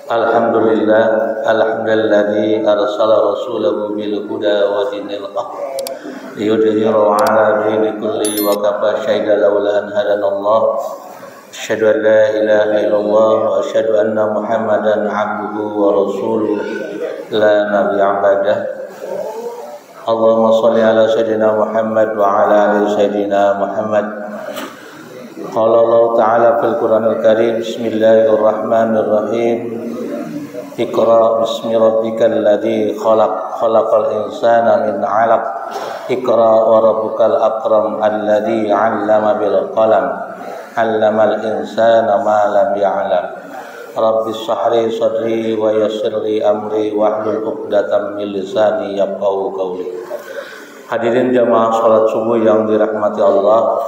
Alhamdulillah, alhamdulilladzi arsala rasulahu bil huda wa dinil haq liyudhhirahu 'ala dini kulli wa kafa syahida laula an hadanallah. Asyhadu an la ilaha illallah wa asyhadu anna Muhammadan 'abduhu wa rasuluh la nabiyya ba'dah. Allahumma shalli ala sayyidina Muhammad wa ala ali sayyidina Muhammad. Qala Allah Ta'ala fil Qur'anil Karim, Bismillahirrahmanirrahim. Iqra bismi rabbikal ladzi khalaq, khalaqal insana min 'alaq. Iqra wa rabbukal akram alladzi 'allama bil qalam, 'allamal insana ma lam ya'lam. Rabbi shrah li sadri wa yassir li amri wahlul 'uqdatam min lisani yafqahu qawli. Hadirin jamaah salat subuh yang dirahmati Allah,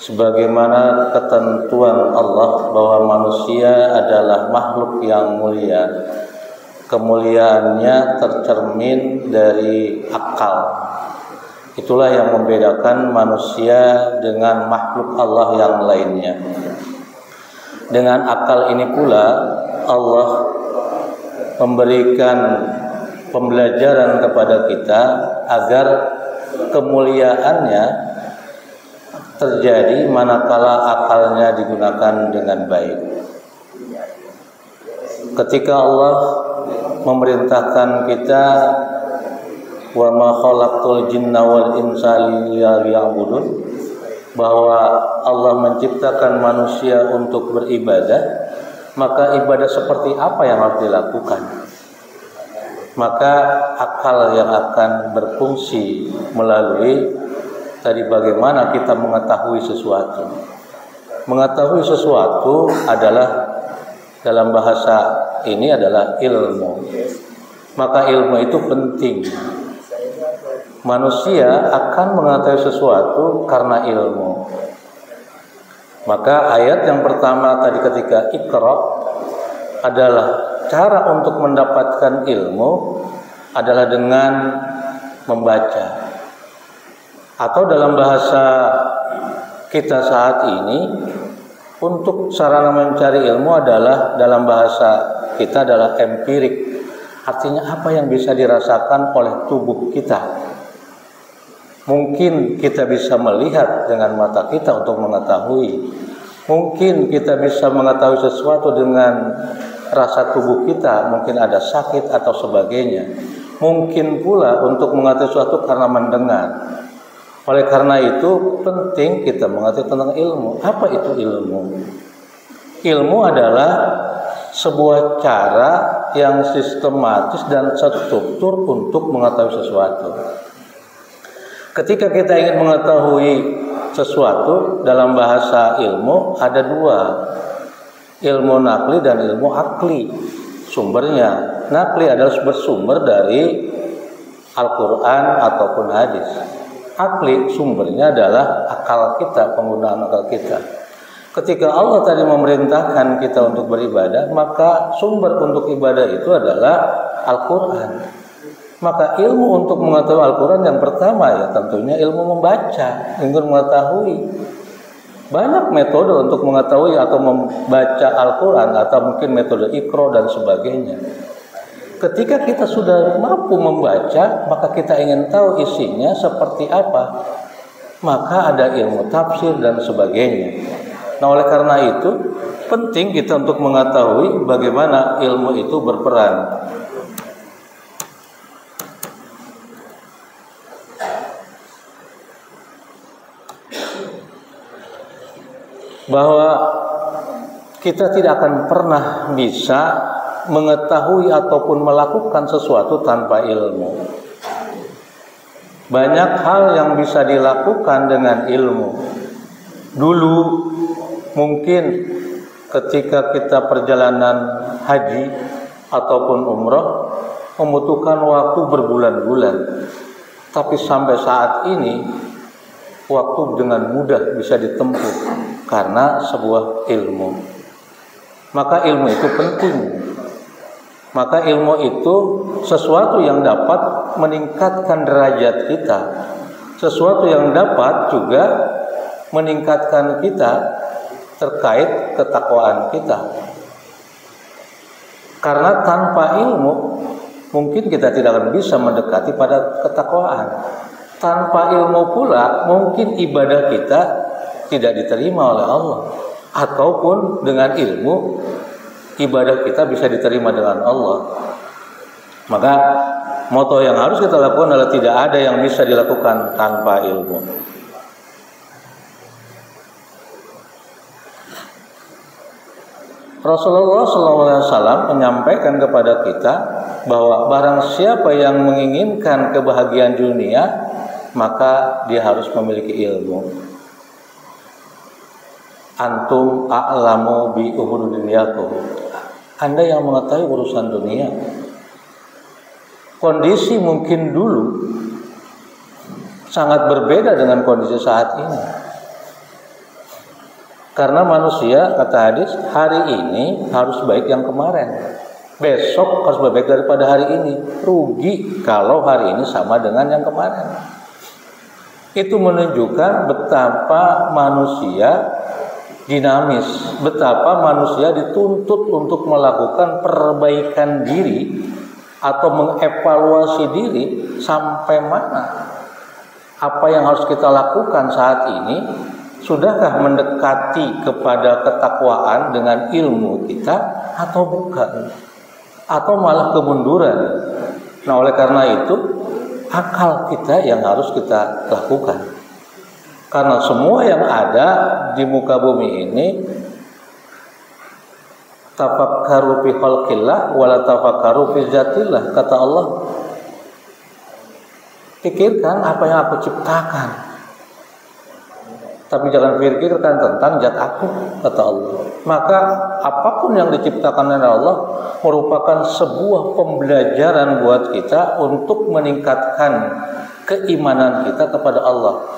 sebagaimana ketentuan Allah bahwa manusia adalah makhluk yang mulia, kemuliaannya tercermin dari akal. Itulah yang membedakan manusia dengan makhluk Allah yang lainnya. Dengan akal ini pula Allah memberikan pembelajaran kepada kita agar kemuliaannya terjadi manakala akalnya digunakan dengan baik. Ketika Allah memerintahkan kita, wa ma khalaqtul jinna wal insa liya'budun, bahwa Allah menciptakan manusia untuk beribadah, maka ibadah seperti apa yang harus dilakukan? Maka akal yang akan berfungsi melalui tadi bagaimana kita mengetahui sesuatu. Mengetahui sesuatu adalah, dalam bahasa ini adalah ilmu. Maka ilmu itu penting. Manusia akan mengetahui sesuatu karena ilmu. Maka ayat yang pertama tadi ketika Iqra adalah cara untuk mendapatkan ilmu adalah dengan membaca. Atau dalam bahasa kita saat ini, untuk sarana mencari ilmu adalah, dalam bahasa kita adalah empirik. Artinya apa yang bisa dirasakan oleh tubuh kita. Mungkin kita bisa melihat dengan mata kita untuk mengetahui. Mungkin kita bisa mengetahui sesuatu dengan rasa tubuh kita, mungkin ada sakit atau sebagainya. Mungkin pula untuk mengetahui sesuatu karena mendengar. Oleh karena itu penting kita mengetahui tentang ilmu. Apa itu ilmu? Ilmu adalah sebuah cara yang sistematis dan struktur untuk mengetahui sesuatu. Ketika kita ingin mengetahui sesuatu dalam bahasa ilmu ada dua, ilmu nakli dan ilmu akli. Sumbernya nakli adalah bersumber dari Al-Quran ataupun hadis. Akli sumbernya adalah akal kita, penggunaan akal kita. Ketika Allah tadi memerintahkan kita untuk beribadah, maka sumber untuk ibadah itu adalah Al-Quran. Maka ilmu untuk mengetahui Al-Quran yang pertama ya tentunya ilmu membaca, ingin mengetahui. Banyak metode untuk mengetahui atau membaca Al-Quran, atau mungkin metode Iqra dan sebagainya. Ketika kita sudah mampu membaca, maka kita ingin tahu isinya seperti apa. Maka ada ilmu tafsir dan sebagainya. Nah, oleh karena itu penting kita untuk mengetahui bagaimana ilmu itu berperan. Bahwa kita tidak akan pernah bisa mengetahui ataupun melakukan sesuatu tanpa ilmu. Banyak hal yang bisa dilakukan dengan ilmu. Dulu mungkin ketika kita perjalanan haji ataupun umrah membutuhkan waktu berbulan-bulan. Tapi sampai saat ini waktu dengan mudah bisa ditempuh karena sebuah ilmu. Maka ilmu itu penting. Maka ilmu itu sesuatu yang dapat meningkatkan derajat kita, sesuatu yang dapat juga meningkatkan kita terkait ketakwaan kita. Karena tanpa ilmu mungkin kita tidak akan bisa mendekati pada ketakwaan. Tanpa ilmu pula mungkin ibadah kita tidak diterima oleh Allah. Ataupun dengan ilmu ibadah kita bisa diterima dengan Allah. Maka moto yang harus kita lakukan adalah tidak ada yang bisa dilakukan tanpa ilmu. Rasulullah SAW menyampaikan kepada kita bahwa barang siapa yang menginginkan kebahagiaan dunia, maka dia harus memiliki ilmu. Antum a'lamu bi umuri dunyakum. Anda yang mengetahui urusan dunia. Kondisi mungkin dulu sangat berbeda dengan kondisi saat ini. Karena manusia, kata hadis, hari ini harus baik yang kemarin. Besok harus lebih baik daripada hari ini. Rugi kalau hari ini sama dengan yang kemarin. Itu menunjukkan betapa manusia dinamis, betapa manusia dituntut untuk melakukan perbaikan diri atau mengevaluasi diri sampai mana. Apa yang harus kita lakukan saat ini? Sudahkah mendekati kepada ketakwaan dengan ilmu kita atau bukan? Atau malah kemunduran? Nah, oleh karena itu akal kita yang harus kita lakukan. Karena semua yang ada di muka bumi ini tafakkaru fi khalqillah wala tafakkaru fi zatillah, kata Allah. Pikirkan apa yang aku ciptakan, tapi jangan pikirkan tentang zat aku, kata Allah. Maka apapun yang diciptakan oleh Allah merupakan sebuah pembelajaran buat kita untuk meningkatkan keimanan kita kepada Allah.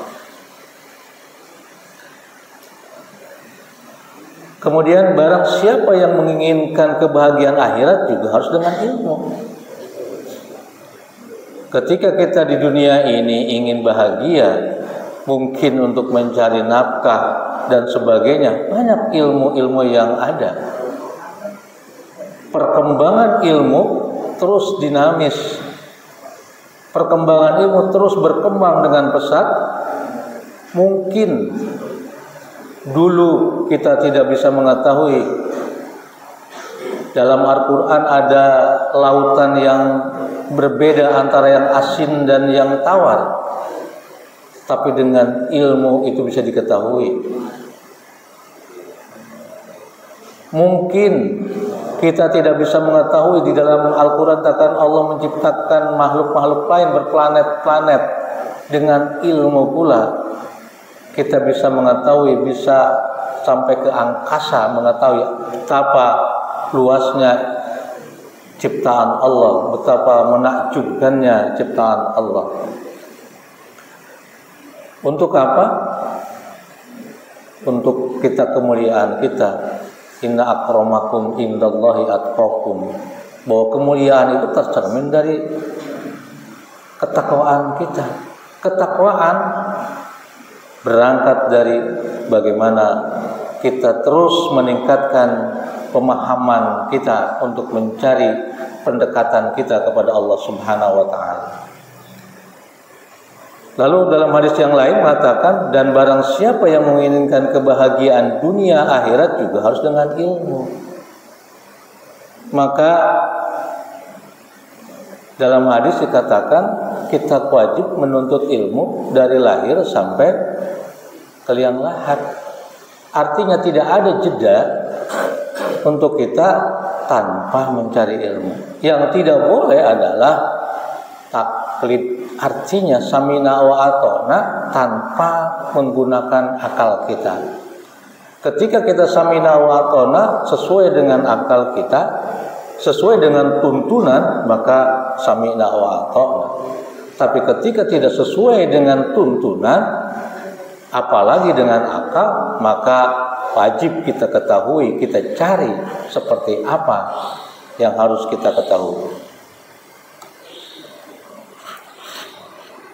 Kemudian barang siapa yang menginginkan kebahagiaan akhirat juga harus dengan ilmu. Ketika kita di dunia ini ingin bahagia, mungkin untuk mencari nafkah dan sebagainya, banyak ilmu-ilmu yang ada. Perkembangan ilmu terus dinamis. Perkembangan ilmu terus berkembang dengan pesat. Mungkin dulu kita tidak bisa mengetahui dalam Al-Quran ada lautan yang berbeda antara yang asin dan yang tawar. Tapi dengan ilmu itu bisa diketahui. Mungkin kita tidak bisa mengetahui di dalam Al-Quran katakan Allah menciptakan makhluk-makhluk lain berplanet-planet. Dengan ilmu pula kita bisa mengetahui, bisa sampai ke angkasa mengetahui betapa luasnya ciptaan Allah, betapa menakjubkannya ciptaan Allah. Untuk apa? Untuk kita kemuliaan kita. Inna akramakum indallahi atqakum. Bahwa kemuliaan itu tercermin dari ketakwaan kita. Ketakwaan berangkat dari bagaimana kita terus meningkatkan pemahaman kita untuk mencari pendekatan kita kepada Allah Subhanahu wa taala. Lalu dalam hadis yang lain mengatakan, dan barang siapa yang menginginkan kebahagiaan dunia akhirat juga harus dengan ilmu. Maka dalam hadis dikatakan kita wajib menuntut ilmu dari lahir sampai ke liang lahat. Artinya tidak ada jeda untuk kita tanpa mencari ilmu. Yang tidak boleh adalah taklid. Artinya samina wa atona tanpa menggunakan akal kita. Ketika kita samina wa atona sesuai dengan akal kita, sesuai dengan tuntunan, maka samina wa atona. Tapi ketika tidak sesuai dengan tuntunan, apalagi dengan akal, maka wajib kita ketahui, kita cari seperti apa yang harus kita ketahui.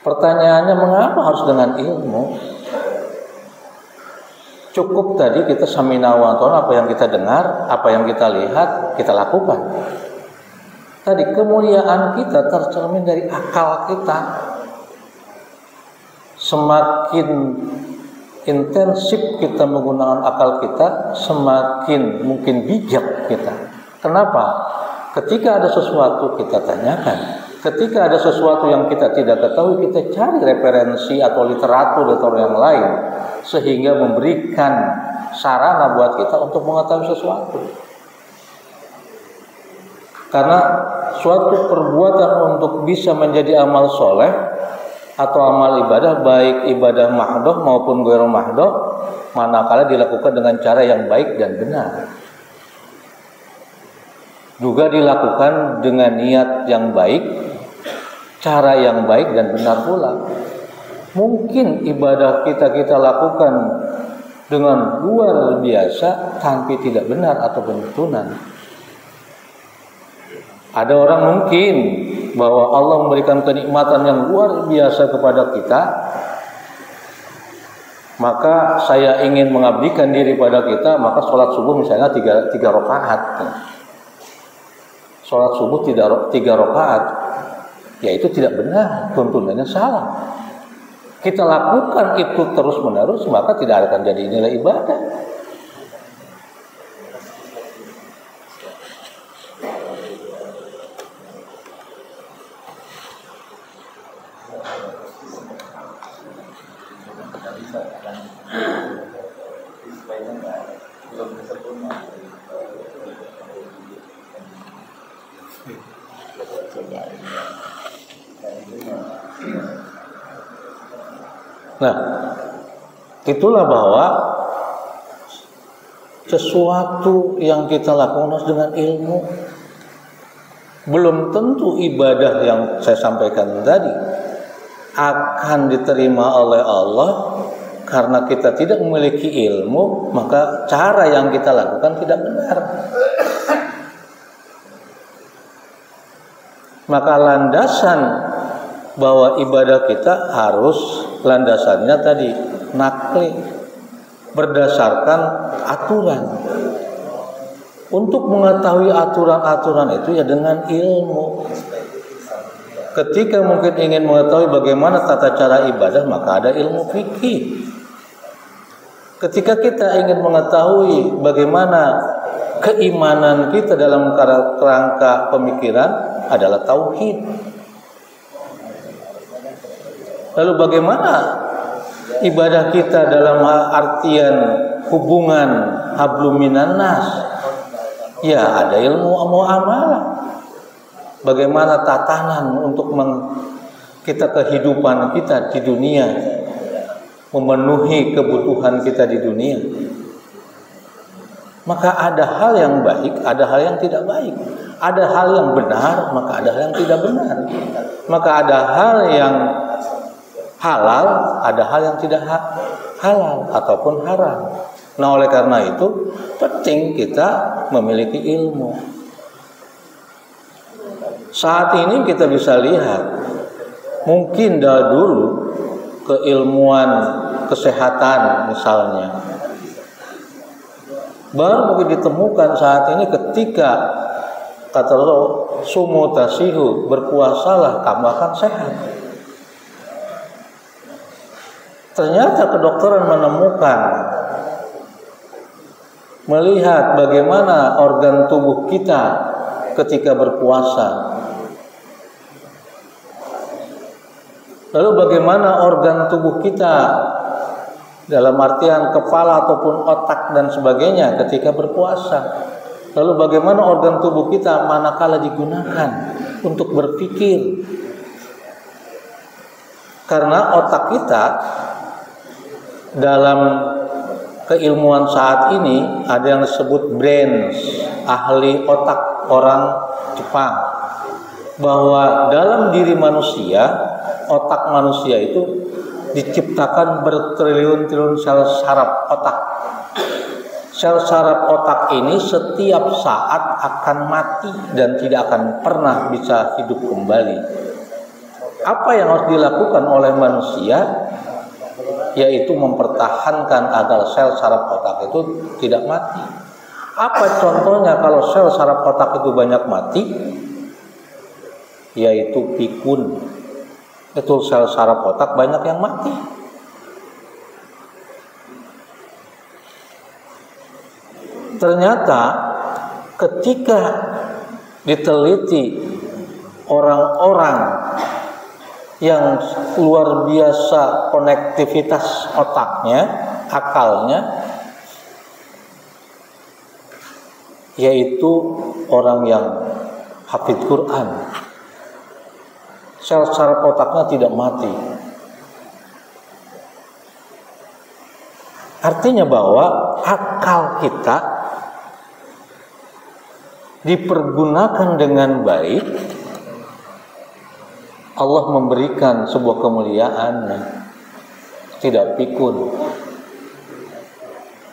Pertanyaannya, mengapa harus dengan ilmu? Cukup tadi kita samina wa atona, apa yang kita dengar, apa yang kita lihat, kita lakukan. Tadi kemuliaan kita tercermin dari akal kita. Semakin intensif kita menggunakan akal kita, semakin mungkin bijak kita. Kenapa? Ketika ada sesuatu kita tanyakan, ketika ada sesuatu yang kita tidak ketahui, kita cari referensi atau literatur yang lain, sehingga memberikan sarana buat kita untuk mengetahui sesuatu. Karena suatu perbuatan untuk bisa menjadi amal soleh atau amal ibadah, baik ibadah mahdoh maupun ghairu mahdoh, manakala dilakukan dengan cara yang baik dan benar, juga dilakukan dengan niat yang baik, cara yang baik dan benar pula. Mungkin ibadah kita lakukan dengan luar biasa, tapi tidak benar atau benar. Ada orang mungkin bahwa Allah memberikan kenikmatan yang luar biasa kepada kita, maka saya ingin mengabdikan diri pada kita, maka sholat subuh misalnya 3 rakaat. Sholat subuh 3 rakaat, ya itu tidak benar, tuntunannya salah. Kita lakukan itu terus menerus, maka tidak akan jadi nilai ibadah. Nah, itulah bahwa sesuatu yang kita lakukan harus dengan ilmu. Belum tentu ibadah yang saya sampaikan tadi akan diterima oleh Allah karena kita tidak memiliki ilmu, maka cara yang kita lakukan tidak benar. Maka landasan bahwa ibadah kita harus landasannya tadi nakli, berdasarkan aturan. Untuk mengetahui aturan-aturan itu ya dengan ilmu. Ketika mungkin ingin mengetahui bagaimana tata cara ibadah, maka ada ilmu fikih. Ketika kita ingin mengetahui bagaimana keimanan kita dalam kerangka pemikiran, adalah tauhid. Lalu bagaimana ibadah kita dalam artian hubungan hablum minan nas? Ya, ada ilmu muamalah. Bagaimana tatanan untuk kita kehidupan kita di dunia, memenuhi kebutuhan kita di dunia. Maka ada hal yang baik, ada hal yang tidak baik. Ada hal yang benar, maka ada hal yang tidak benar. Maka ada hal yang halal, ada hal yang tidak halal ataupun haram. Nah, oleh karena itu penting kita memiliki ilmu. Saat ini kita bisa lihat, mungkin dulu keilmuan kesehatan misalnya baru mungkin ditemukan saat ini ketika kata Rasul, sumu tasihu, berpuasalah kamu akan sehat. Ternyata kedokteran menemukan, melihat bagaimana organ tubuh kita ketika berpuasa. Lalu bagaimana organ tubuh kita dalam artian kepala ataupun otak dan sebagainya ketika berpuasa. Lalu bagaimana organ tubuh kita manakala digunakan untuk berpikir. Karena otak kita dalam keilmuan saat ini ada yang disebut brains, ahli otak orang Jepang, bahwa dalam diri manusia, otak manusia itu diciptakan bertriliun-triliun sel saraf otak. Sel saraf otak ini setiap saat akan mati dan tidak akan pernah bisa hidup kembali. Apa yang harus dilakukan oleh manusia? Yaitu mempertahankan agar sel saraf otak itu tidak mati. Apa contohnya kalau sel saraf otak itu banyak mati? yaitu pikun. Itu sel saraf otak banyak yang mati. Ternyata ketika diteliti orang-orang yang luar biasa konektivitas otaknya, akalnya, yaitu orang yang hafid Quran, sel saraf otaknya tidak mati. Artinya bahwa akal kita dipergunakan dengan baik, Allah memberikan sebuah kemuliaan, tidak pikun.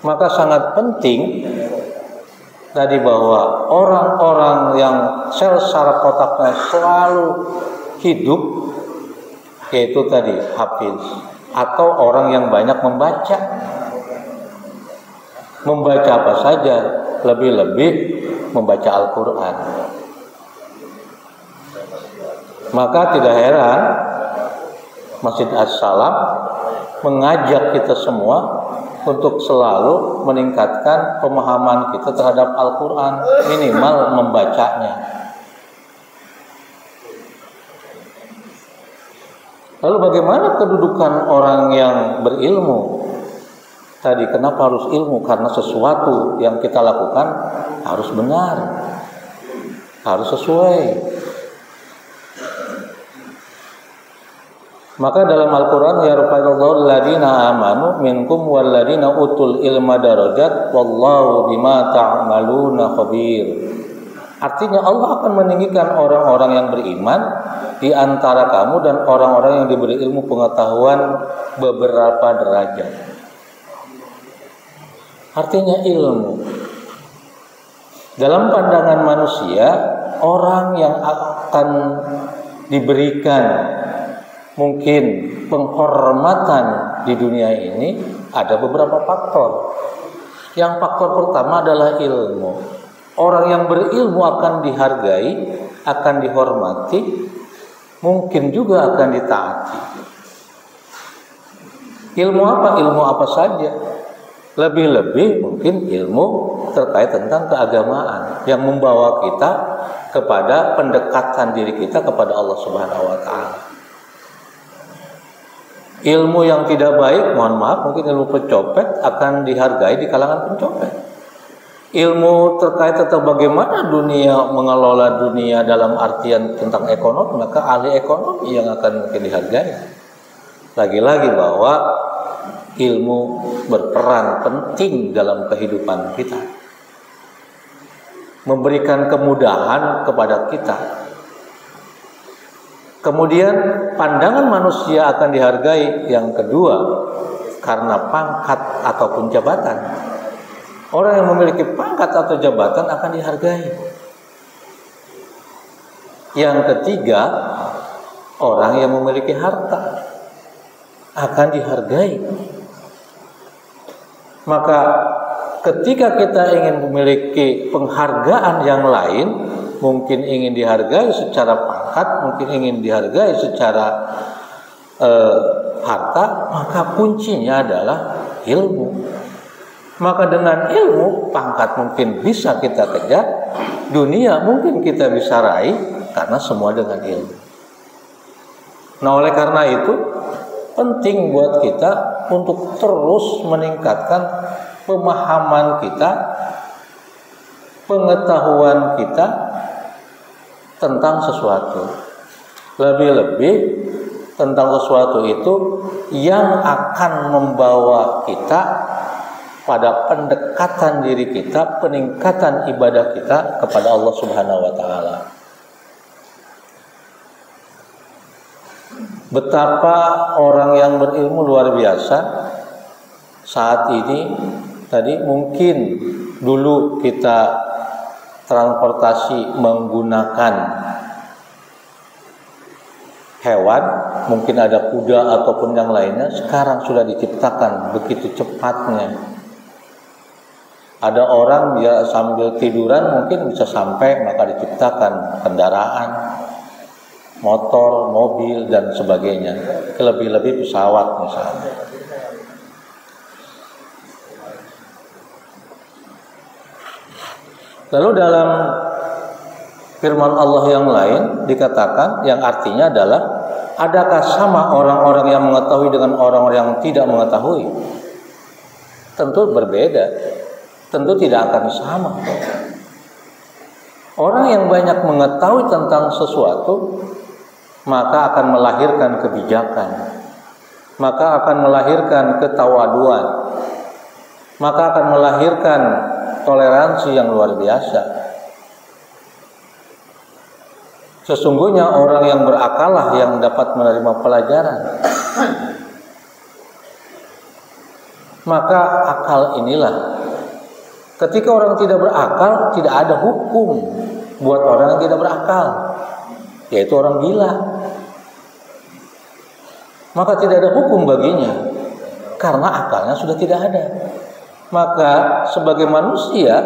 Maka sangat penting tadi bahwa orang-orang yang sel saraf otaknya selalu hidup, yaitu tadi hafiz, atau orang yang banyak membaca. Membaca apa saja, lebih-lebih membaca Al-Quran. Maka tidak heran Masjid As-Salam mengajak kita semua untuk selalu meningkatkan pemahaman kita terhadap Al-Quran, minimal membacanya. Lalu bagaimana kedudukan orang yang berilmu? Tadi kenapa harus ilmu? Karena sesuatu yang kita lakukan harus benar, harus sesuai. Maka dalam Al-Quran, ya yarfa'illahu alladziina amanu minkum walladziina utul ilma darajat wallahu bima ta'maluna khabir. Artinya Allah akan meninggikan orang-orang yang beriman di antara kamu dan orang-orang yang diberi ilmu pengetahuan beberapa derajat. Artinya ilmu. Dalam pandangan manusia, orang yang akan diberikan mungkin penghormatan di dunia ini ada beberapa faktor. Yang faktor pertama adalah ilmu. Orang yang berilmu akan dihargai, akan dihormati, mungkin juga akan ditaati. Ilmu apa? Ilmu apa saja. Lebih-lebih mungkin ilmu terkait tentang keagamaan yang membawa kita kepada pendekatan diri kita kepada Allah Subhanahu wa taala. Ilmu yang tidak baik, mohon maaf, mungkin ilmu pencopet akan dihargai di kalangan pencopet. Ilmu terkait tentang bagaimana dunia mengelola dunia dalam artian tentang ekonomi, maka ahli ekonomi yang akan mungkin dihargai. Lagi-lagi bahwa ilmu berperan penting dalam kehidupan kita, memberikan kemudahan kepada kita. Kemudian pandangan manusia akan dihargai yang kedua karena pangkat ataupun jabatan. Orang yang memiliki pangkat atau jabatan akan dihargai. Yang ketiga, orang yang memiliki harta akan dihargai. Maka ketika kita ingin memiliki penghargaan yang lain, mungkin ingin dihargai secara pangkat, mungkin ingin dihargai secara harta, maka kuncinya adalah ilmu. Maka dengan ilmu, pangkat mungkin bisa kita kejar, dunia mungkin kita bisa raih, karena semua dengan ilmu. Nah, oleh karena itu penting buat kita untuk terus meningkatkan pemahaman kita, pengetahuan kita tentang sesuatu. Lebih-lebih tentang sesuatu itu yang akan membawa kita pada pendekatan diri kita, peningkatan ibadah kita kepada Allah Subhanahu wa taala. Betapa orang yang berilmu luar biasa saat ini. Tadi mungkin dulu kita transportasi menggunakan hewan, mungkin ada kuda ataupun yang lainnya. Sekarang sudah diciptakan begitu cepatnya. Ada orang dia sambil tiduran mungkin bisa sampai, maka diciptakan kendaraan. motor, mobil, dan sebagainya. Lebih-lebih pesawat misalnya. Lalu dalam firman Allah yang lain dikatakan, yang artinya adalah, adakah sama orang-orang yang mengetahui dengan orang-orang yang tidak mengetahui? Tentu berbeda, tentu tidak akan sama. Orang yang banyak mengetahui tentang sesuatu, maka akan melahirkan kebijakan, maka akan melahirkan ketawaduan, maka akan melahirkan toleransi yang luar biasa. Sesungguhnya orang yang berakalah yang dapat menerima pelajaran. Maka akal inilah, ketika orang tidak berakal, tidak ada hukum buat orang yang tidak berakal, yaitu orang gila. Maka tidak ada hukum baginya, karena akalnya sudah tidak ada. Maka sebagai manusia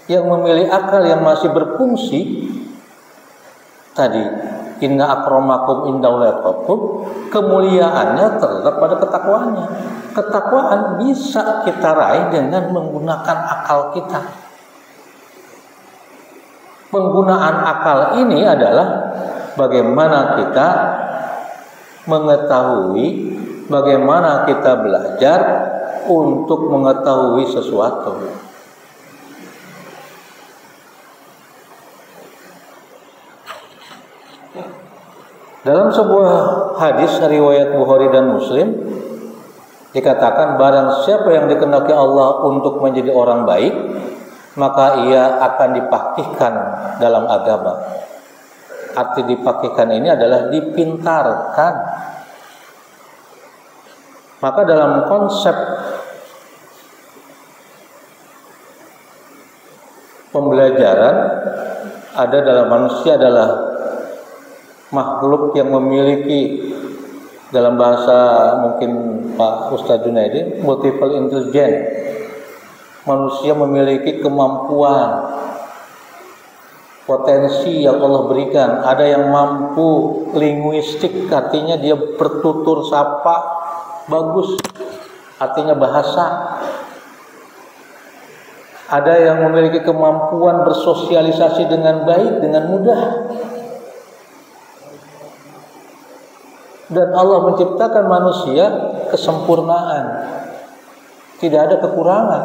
yang memilih akal yang masih berfungsi, tadi, inna akramakum indallahi atqakum, kemuliaannya terletak pada ketakwaannya. Ketakwaan bisa kita raih dengan menggunakan akal kita. Penggunaan akal ini adalah bagaimana kita mengetahui, bagaimana kita belajar untuk mengetahui sesuatu. Dalam sebuah hadis riwayat Bukhari dan Muslim dikatakan, barang siapa yang dikehendaki Allah untuk menjadi orang baik, maka ia akan dipakihkan dalam agama. Arti dipakihkan ini adalah dipintarkan. Maka dalam konsep pembelajaran, ada dalam manusia adalah makhluk yang memiliki, dalam bahasa mungkin Pak Ustadz Junaidi, multiple intelligence. Manusia memiliki kemampuan, potensi yang Allah berikan. Ada yang mampu linguistik, artinya dia bertutur sapa bagus, artinya bahasa. Ada yang memiliki kemampuan bersosialisasi dengan baik, dengan mudah. Dan Allah menciptakan manusia kesempurnaan, tidak ada kekurangan.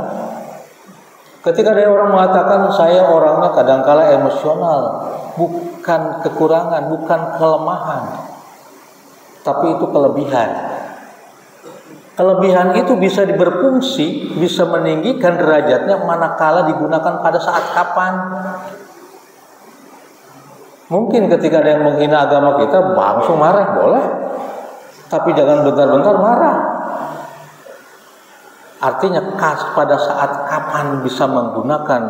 Ketika ada orang mengatakan saya orangnya kadangkala emosional, bukan kekurangan, bukan kelemahan, tapi itu kelebihan. Kelebihan itu bisa berfungsi, bisa meninggikan derajatnya manakala digunakan pada saat kapan. Mungkin ketika ada yang menghina agama kita, langsung marah, boleh. Tapi jangan bentar-bentar marah. Artinya pada saat kapan bisa menggunakan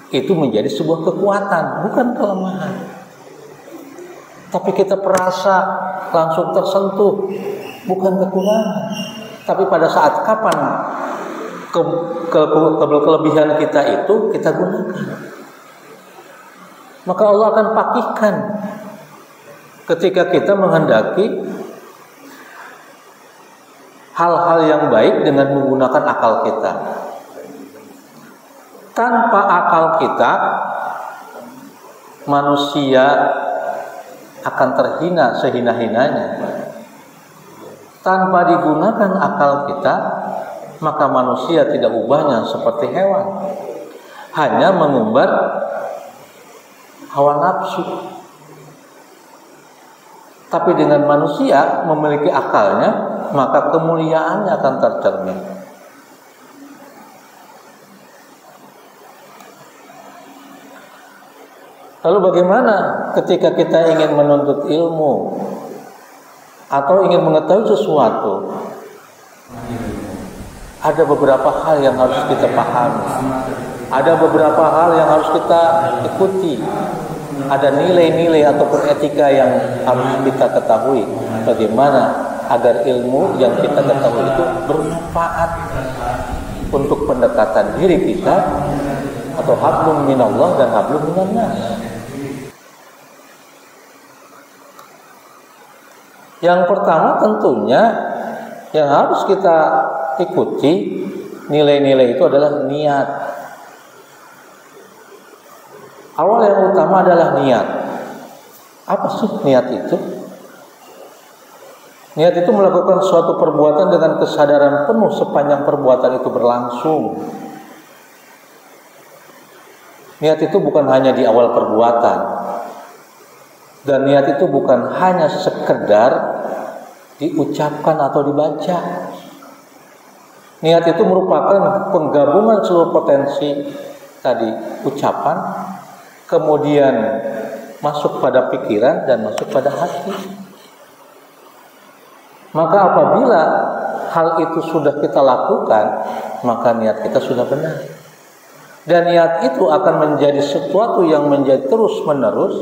itu menjadi sebuah kekuatan, bukan kelemahan. Tapi kita perasa langsung tersentuh, bukan kekurangan. Tapi pada saat kapan kelebihan kita itu kita gunakan, maka Allah akan pakihkan ketika kita menghendaki hal-hal yang baik dengan menggunakan akal kita. Tanpa akal kita, manusia akan terhina sehina-hinanya. Tanpa digunakan akal kita, maka manusia tidak ubahnya seperti hewan, hanya mengumbar hawa nafsu. Tapi dengan manusia memiliki akalnya, maka kemuliaannya akan tercermin. Lalu bagaimana ketika kita ingin menuntut ilmu atau ingin mengetahui sesuatu? Ada beberapa hal yang harus kita pahami, ada beberapa hal yang harus kita ikuti, ada nilai-nilai ataupun etika yang harus kita ketahui. Bagaimana agar ilmu yang kita ketahui itu bermanfaat untuk pendekatan diri kita, atau hablum minallah dan hablum minannas. Yang pertama tentunya yang harus kita ikuti nilai-nilai itu adalah niat. Awal yang utama adalah niat. Apa sih niat itu? Niat itu melakukan suatu perbuatan dengan kesadaran penuh sepanjang perbuatan itu berlangsung. Niat itu bukan hanya di awal perbuatan. Dan niat itu bukan hanya sekedar diucapkan atau dibaca. Niat itu merupakan penggabungan seluruh potensi tadi ucapan, kemudian masuk pada pikiran dan masuk pada hati. Maka apabila hal itu sudah kita lakukan, maka niat kita sudah benar. Dan niat itu akan menjadi sesuatu yang menjadi terus menerus,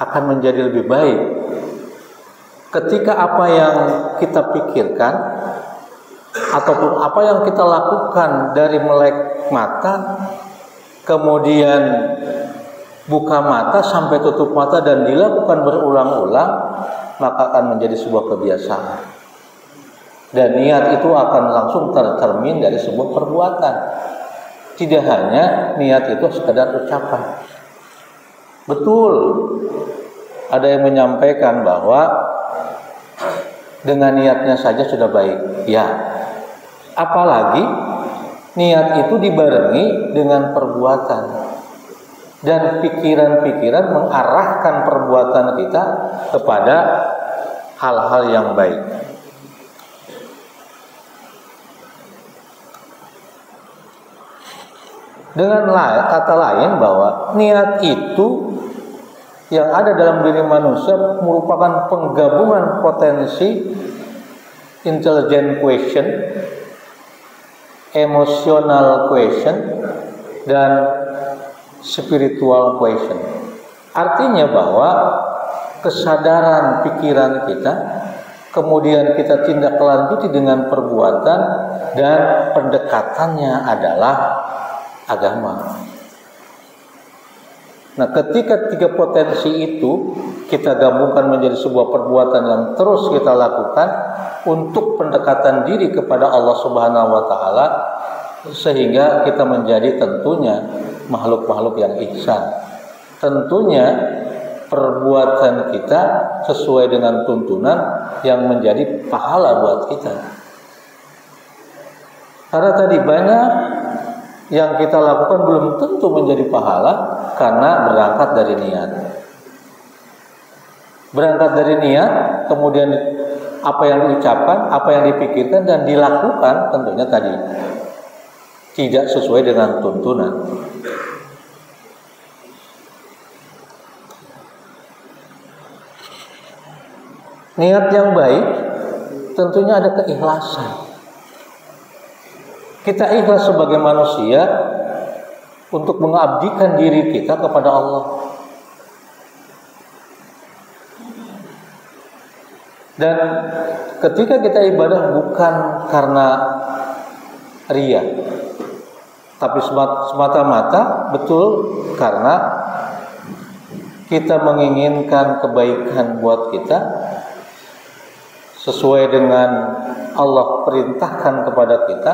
akan menjadi lebih baik ketika apa yang kita pikirkan ataupun apa yang kita lakukan dari melek mata, kemudian buka mata sampai tutup mata dan dilakukan berulang-ulang, maka akan menjadi sebuah kebiasaan. Dan niat itu akan langsung tercermin dari sebuah perbuatan. Tidak hanya niat itu sekedar ucapan. Betul, ada yang menyampaikan bahwa dengan niatnya saja sudah baik. Ya, apalagi niat itu dibarengi dengan perbuatan. Dan pikiran-pikiran mengarahkan perbuatan kita kepada hal-hal yang baik. Dengan kata lain bahwa niat itu yang ada dalam diri manusia merupakan penggabungan potensi intelligent question, emotional question, dan spiritual question. Artinya bahwa kesadaran pikiran kita, kemudian kita tindak lanjuti dengan perbuatan, dan pendekatannya adalah agama. Nah, ketika tiga potensi itu kita gabungkan menjadi sebuah perbuatan yang terus kita lakukan untuk pendekatan diri kepada Allah Subhanahu wa taala, sehingga kita menjadi tentunya makhluk-makhluk yang ihsan. Tentunya perbuatan kita sesuai dengan tuntunan yang menjadi pahala buat kita. Karena tadi banyak yang kita lakukan belum tentu menjadi pahala karena berangkat dari niat. Berangkat dari niat, kemudian apa yang diucapkan, apa yang dipikirkan dan dilakukan tentunya tadi tidak sesuai dengan tuntunan. Niat yang baik tentunya ada keikhlasan. Kita ikhlas sebagai manusia untuk mengabdikan diri kita kepada Allah. Dan ketika kita ibadah bukan karena riya, tapi semata-mata betul karena kita menginginkan kebaikan buat kita sesuai dengan Allah perintahkan kepada kita.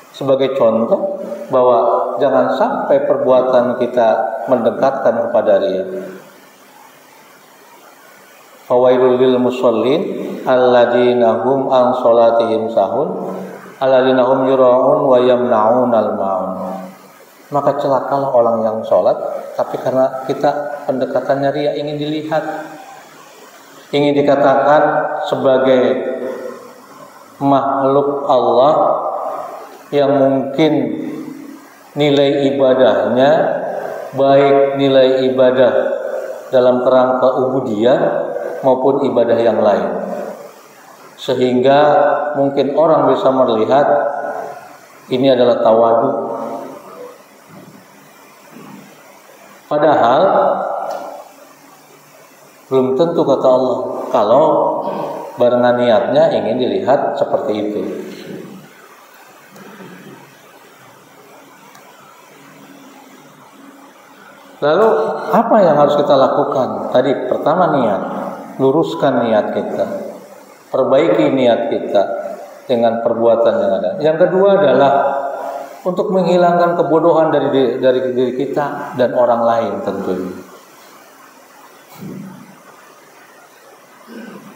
Sebagai contoh bahwa jangan sampai perbuatan kita mendekatkan kepada riya. Fawailul lil musallin alladzina hum an salatihim sahun alladzina hum yura'un wa yamna'unal ma'un. Maka celakalah orang yang sholat tapi karena kita pendekatannya riya, ingin dilihat, ingin dikatakan sebagai makhluk Allah yang mungkin nilai ibadahnya baik nilai ibadah dalam kerangka ubudiyah maupun ibadah yang lain, sehingga mungkin orang bisa melihat ini adalah tawadu. Padahal belum tentu kata Allah kalau barengan niatnya ingin dilihat seperti itu. Lalu apa yang harus kita lakukan? Tadi pertama niat. luruskan niat kita, perbaiki niat kita dengan perbuatan yang ada. Yang kedua adalah untuk menghilangkan kebodohan dari diri kita dan orang lain tentunya.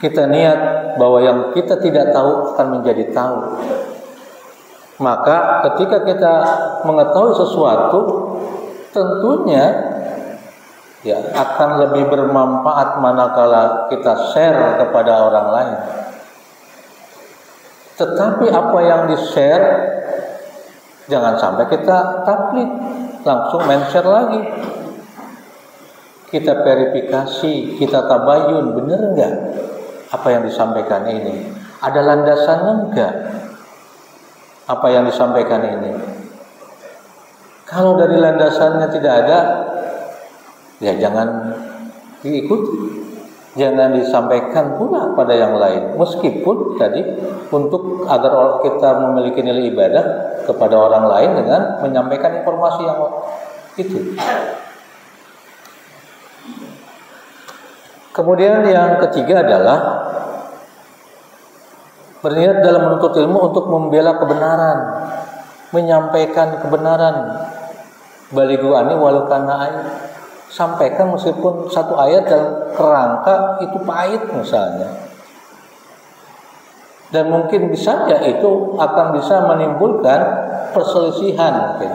Kita niat bahwa yang kita tidak tahu akan menjadi tahu. Maka ketika kita mengetahui sesuatu, tentunya ya akan lebih bermanfaat manakala kita share kepada orang lain. Tetapi apa yang di-share jangan sampai kita taklid, langsung men-share lagi. Kita verifikasi, kita tabayun, benar enggak apa yang disampaikan ini? Ada landasannya enggak apa yang disampaikan ini? Kalau dari landasannya tidak ada, ya jangan diikuti. Jangan disampaikan pula pada yang lain. Meskipun tadi untuk agar kita memiliki nilai ibadah kepada orang lain dengan menyampaikan informasi yang itu. Kemudian yang ketiga adalah berniat dalam menuntut ilmu untuk membela kebenaran, menyampaikan kebenaran. Balighu ani walau kana ayat. Sampaikan meskipun satu ayat dalam kerangka itu pahit misalnya. Dan mungkin bisa saja itu akan bisa menimbulkan perselisihan mungkin.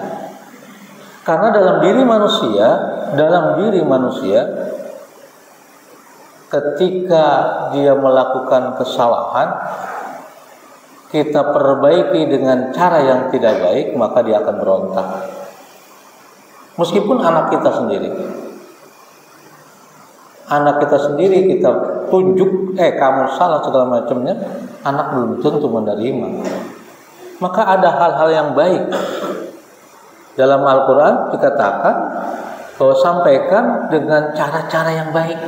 Karena dalam diri manusia ketika dia melakukan kesalahan, kita perbaiki dengan cara yang tidak baik, maka dia akan berontak. Meskipun anak kita sendiri kita tunjuk, kamu salah segala macamnya, anak belum tentu menerima. Maka ada hal-hal yang baik. Dalam Al-Quran dikatakan bahwa sampaikan dengan cara-cara yang baik.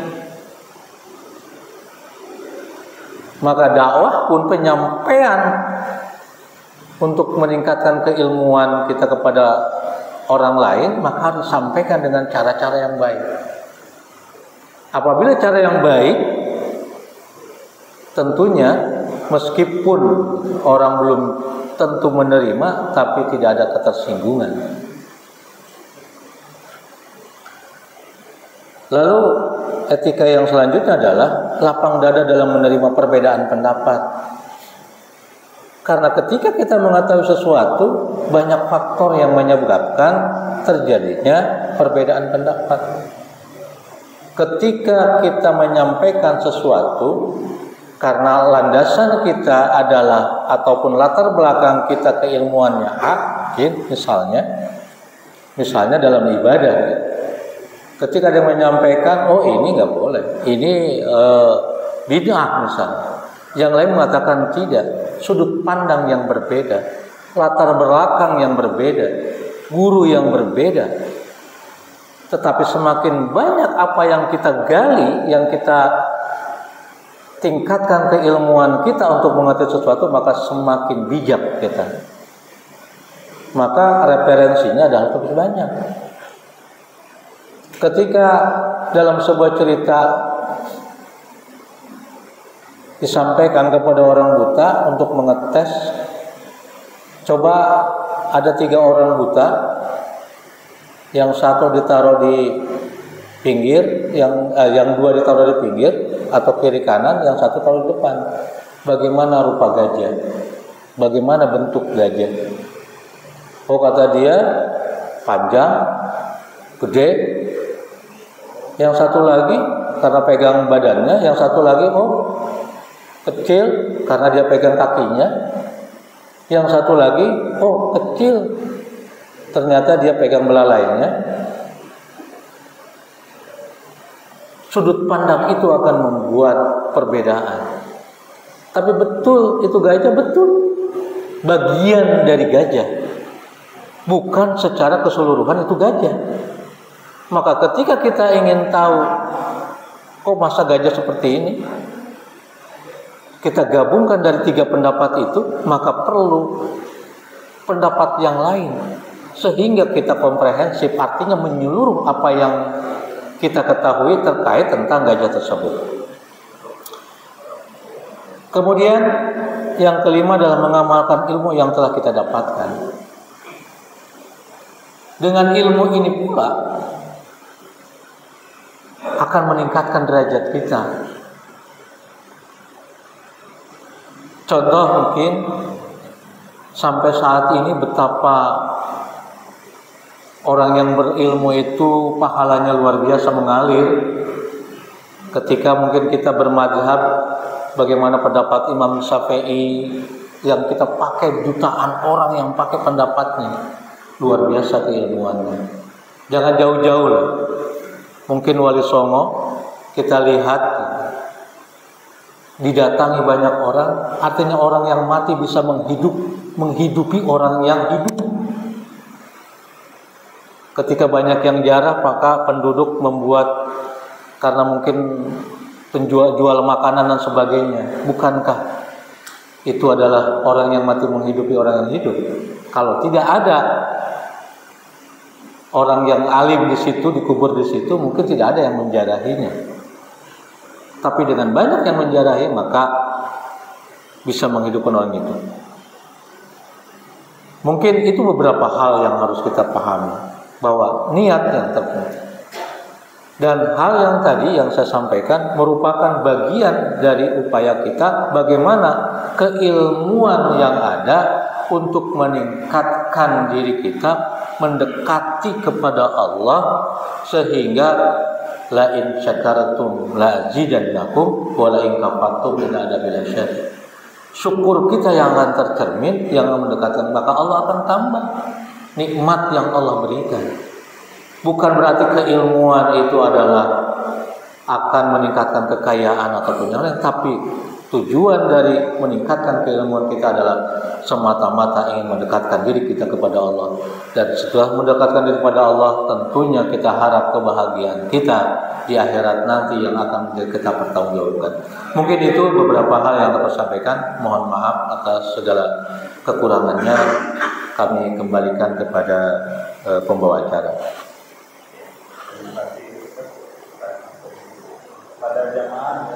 Maka dakwah pun penyampaian untuk meningkatkan keilmuan kita kepada orang lain, maka harus disampaikan dengan cara-cara yang baik. Apabila cara yang baik, tentunya meskipun orang belum tentu menerima, tapi tidak ada ketersinggungan. Lalu etika yang selanjutnya adalah lapang dada dalam menerima perbedaan pendapat. Karena ketika kita mengetahui sesuatu, banyak faktor yang menyebabkan terjadinya perbedaan pendapat. Ketika kita menyampaikan sesuatu, karena landasan kita adalah ataupun latar belakang kita keilmuannya misalnya dalam ibadah, ketika dia menyampaikan, oh ini nggak boleh, ini bid'ah misalnya, yang lain mengatakan tidak, sudut pandang yang berbeda, latar belakang yang berbeda, guru yang berbeda. Tetapi semakin banyak apa yang kita gali, yang kita tingkatkan keilmuan kita untuk mengerti sesuatu, maka semakin bijak kita. Maka referensinya adalah lebih banyak. Ketika dalam sebuah cerita disampaikan kepada orang buta untuk mengetes, coba ada 3 orang buta, yang satu ditaruh di pinggir, yang 2 ditaruh di pinggir atau kiri kanan, yang satu taruh di depan. Bagaimana rupa gajah? Bagaimana bentuk gajah? Oh, kata dia panjang, gede. Yang satu lagi karena pegang badannya, yang satu lagi kecil karena dia pegang kakinya. Yang satu lagi kecil, ternyata dia pegang belalainya. Sudut pandang itu akan membuat perbedaan. Tapi betul itu gajah, betul bagian dari gajah, bukan secara keseluruhan itu gajah. Maka ketika kita ingin tahu, kok masa gajah seperti ini, kita gabungkan dari 3 pendapat itu, maka perlu pendapat yang lain sehingga kita komprehensif, artinya menyeluruh apa yang kita ketahui terkait tentang gajah tersebut. Kemudian yang kelima adalah mengamalkan ilmu yang telah kita dapatkan. Dengan ilmu ini pula akan meningkatkan derajat kita. Contoh mungkin sampai saat ini betapa orang yang berilmu itu pahalanya luar biasa mengalir. Ketika mungkin kita bermadhab, bagaimana pendapat Imam Syafi'i yang kita pakai jutaan orang yang pakai pendapatnya, luar biasa keilmuannya. Jangan jauh-jauh lah. Mungkin Wali Songo kita lihat didatangi banyak orang, artinya orang yang mati bisa menghidupi orang yang hidup. Ketika banyak yang jarah, maka penduduk membuat, karena mungkin penjual makanan dan sebagainya. Bukankah itu adalah orang yang mati menghidupi orang yang hidup? Kalau tidak ada orang yang alim di situ, dikubur di situ, mungkin tidak ada yang menjarahinya. Tapi dengan banyak yang menjarahi, maka bisa menghidupkan orang itu. Mungkin itu beberapa hal yang harus kita pahami, bahwa niat yang terpenting. Dan hal yang tadi yang saya sampaikan merupakan bagian dari upaya kita bagaimana keilmuan yang ada untuk meningkatkan diri kita, mendekati kepada Allah, sehingga la in syakartum la azidannakum wa la in kafartum inna adabil syadid. Syukur kita yang akan tercermin, yang mendekatkan, maka Allah akan tambah nikmat yang Allah berikan. Bukan berarti keilmuan itu adalah akan meningkatkan kekayaan ataupun yang lain, tapi tujuan dari meningkatkan keilmuan kita adalah semata-mata ingin mendekatkan diri kita kepada Allah. Dan setelah mendekatkan diri kepada Allah, tentunya kita harap kebahagiaan kita di akhirat nanti yang akan kita pertanggungjawabkan. Mungkin itu beberapa hal yang dapat sampaikan. Mohon maaf atas segala kekurangannya. Kami kembalikan kepada pembawa acara. Pada jamaah